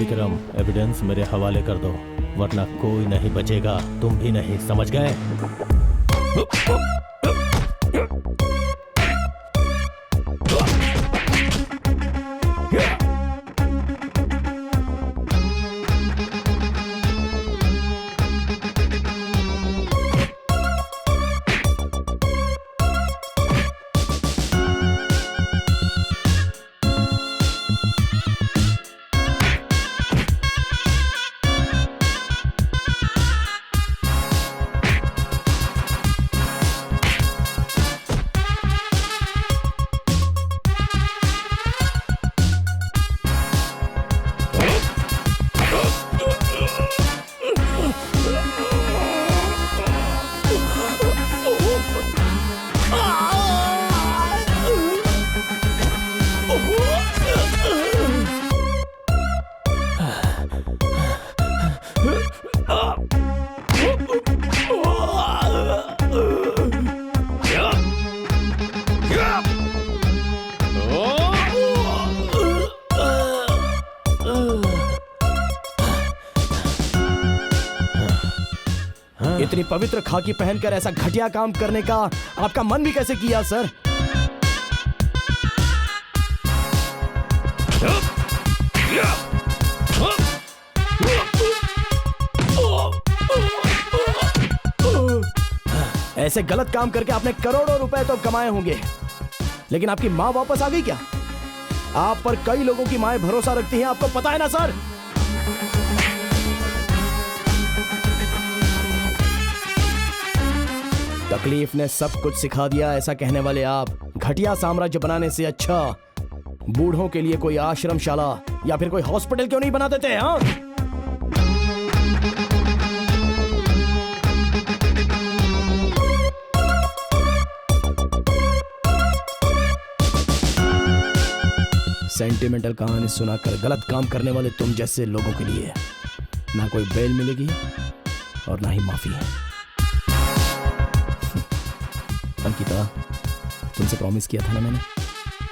Vikram, evidence मेरे हवाले कर दो, वरना कोई नहीं बचेगा, तुम भी नहीं, समझ गए? इतनी पवित्र खाकी पहनकर ऐसा घटिया काम करने का आपका मन भी कैसे किया सर? ऐसे गलत काम करके आपने करोड़ों रुपए तो कमाए होंगे, लेकिन आपकी माँ वापस आ गई क्या? आप पर कई लोगों की माएं भरोसा रखती हैं, आपको पता है ना सर? तकलीफ ने सब कुछ सिखा दिया, ऐसा कहने वाले आप घटिया साम्राज्य बनाने से अच्छा बूढ़ों के लिए कोई आश्रमशाला या फिर कोई हॉस्पिटल क्यों नहीं बना देते? हाँ, सेंटिमेंटल कहानी सुनाकर गलत काम करने वाले तुम जैसे लोगों के लिए ना कोई बेल मिलेगी और ना ही माफी है। अंकिता, तुमसे प्रॉमिस किया था ना मैंने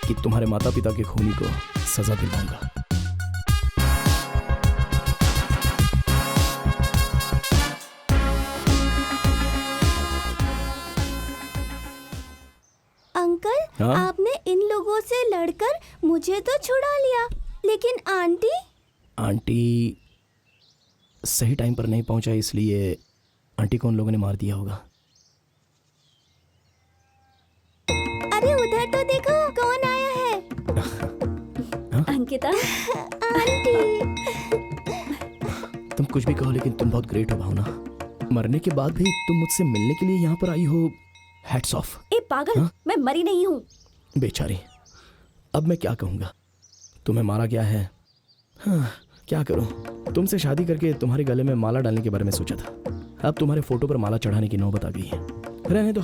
कि तुम्हारे माता पिता के खूनी को सजा दिलाऊंगा। अंकल, हाँ? आपने इन लोगों से लड़कर मुझे तो छुड़ा लिया, लेकिन आंटी? आंटी सही टाइम पर नहीं पहुंचा, इसलिए आंटी को उन लोगों ने मार दिया होगा। अरे उधर तो देखो कौन आया है। अंकिता, आंटी। तुम कुछ भी कहो, लेकिन तुम बहुत ग्रेट हो भावना। मरने के बाद भी तुम मुझसे मिलने के लिए यहाँ पर आई हो, हैट्स ऑफ। ए पागल, हाँ? मैं मरी नहीं हूँ। बेचारी, अब मैं क्या कहूँगा, तुम्हें मारा गया है। हाँ, क्या करूँ, तुमसे शादी करके तुम्हारे गले में माला डालने के बारे में सोचा था, अब तुम्हारे फोटो पर माला चढ़ाने की नौबत आ गई है। रहने दो,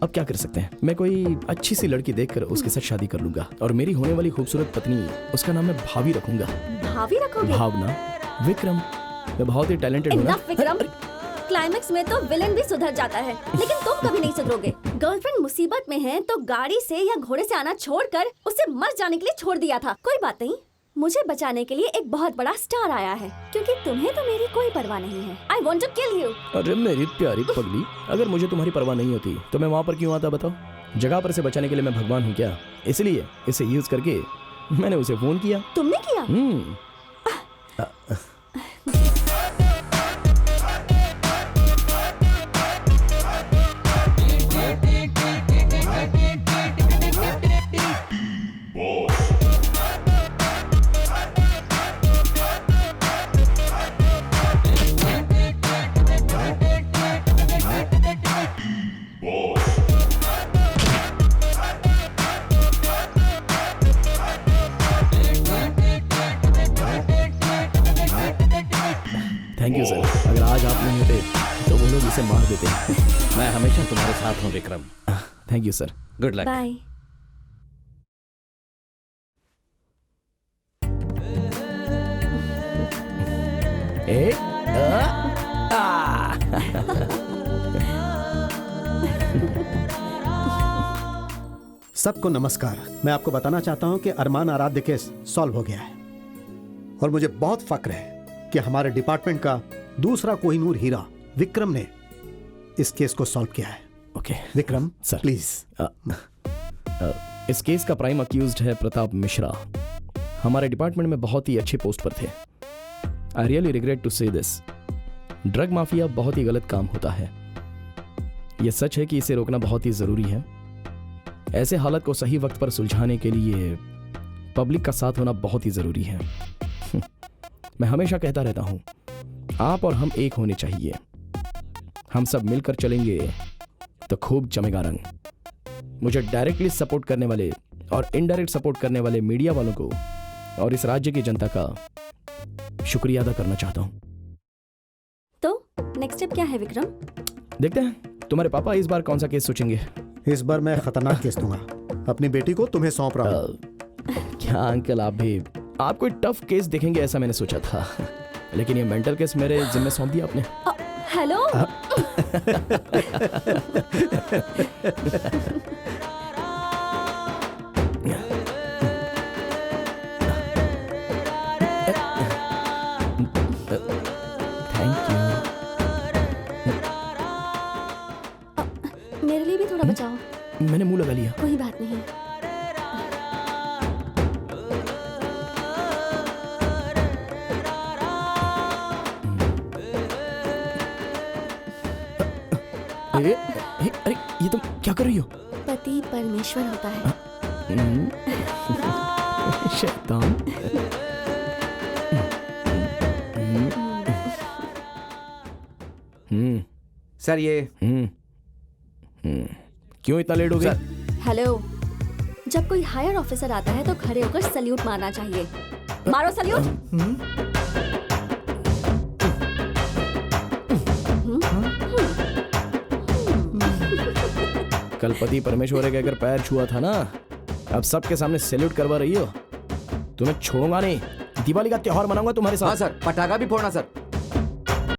अब क्या कर सकते हैं। मैं कोई अच्छी सी लड़की देखकर उसके साथ शादी कर लूंगा और मेरी होने वाली खूबसूरत पत्नी, उसका नाम मैं भावी रखूंगा। भाभी रखोगे? भावना, विक्रम, मैं बहुत ही टैलेंटेड हूँ ना। इनफ विक्रम, क्लाइमेक्स में तो विलेन भी सुधर जाता है, लेकिन तुम कभी नहीं सुधरोगे। गर्लफ्रेंड मुसीबत में है तो गाड़ी से या घोड़े से आना छोड़कर उसे मर जाने के लिए छोड़ दिया था। कोई बात नहीं, मुझे बचाने के लिए एक बहुत बड़ा स्टार आया है, क्योंकि तुम्हें तो मेरी कोई परवाह नहीं है। I want to kill you। अरे मेरी प्यारी पगली, अगर मुझे तुम्हारी परवाह नहीं होती तो मैं वहाँ पर क्यों आता बताओ? जगह पर से बचाने के लिए मैं भगवान हूँ क्या? इसलिए इसे यूज करके मैंने उसे फोन किया। तुमने किया? थैंक यू सर, अगर आज आप नहीं होते तो वो लोग इसे मार देते। मैं हमेशा तुम्हारे साथ हूँ Vikram. Thank you sir, good luck. Bye. सबको नमस्कार। मैं आपको बताना चाहता हूं कि अरमान आराध्य केस सॉल्व हो गया है। और मुझे बहुत फक्र है कि हमारे डिपार्टमेंट का दूसरा कोहिनूर हीरा विक्रम ने इस केस को सॉल्व किया है। Okay Vikram sir. प्लीज। इस केस का प्राइम अक्यूज्ड है प्रताप मिश्रा। हमारे डिपार्टमेंट में बहुत ही अच्छे पोस्ट पर थे। आई रियली रिग्रेट टू से दिस। ड्रग माफिया बहुत ही गलत काम होता है। यह सच है कि इसे रोकना बहुत ही जरूरी है। ऐसे हालत को सही वक्त पर सुलझाने के लिए पब्लिक का साथ होना बहुत ही जरूरी है। मैं हमेशा कहता रहता हूं, आप और हम एक होने चाहिए। हम सब मिलकर चलेंगे तो खूब जमेगा रंग। मुझे डायरेक्टली सपोर्ट करने वाले और इनडायरेक्ट सपोर्ट करने वाले मीडिया वालों को और इस राज्य की जनता का शुक्रिया अदा करना चाहता हूं। तो नेक्स्ट स्टेप क्या है विक्रम? देखते हैं तुम्हारे पापा इस बार कौन सा केस सोचेंगे। इस बार मैं खतरनाक केस दूंगा। अपनी बेटी को तुम्हें सौंप रहा हूं। क्या अंकल आप कोई टफ केस देखेंगे ऐसा मैंने सोचा था, लेकिन ये मेंटल केस मेरे जिम्मे सौंप दिया आपने। Hello thank you. मेरे लिए भी थोड़ा बचाओ। मैंने मुंह लगा लिया। कोई बात नहीं। अरे ये तुम क्या कर रही हो? पति परमेश्वर होता है। शैतान। सर ये क्यों इतना लेट हो गया? हेलो, जब कोई हायर ऑफिसर आता है तो खड़े होकर सल्यूट मारना चाहिए। मारो सल्यूट। कल पति परमेश्वर के अगर पैर छुआ था ना, अब सबके सामने सैल्यूट करवा रही हो। तुम्हें छोड़ूंगा नहीं। दिवाली का त्योहार मनाऊंगा तुम्हारे साथ। हाँ सर, पटाखा भी फोड़ना सर।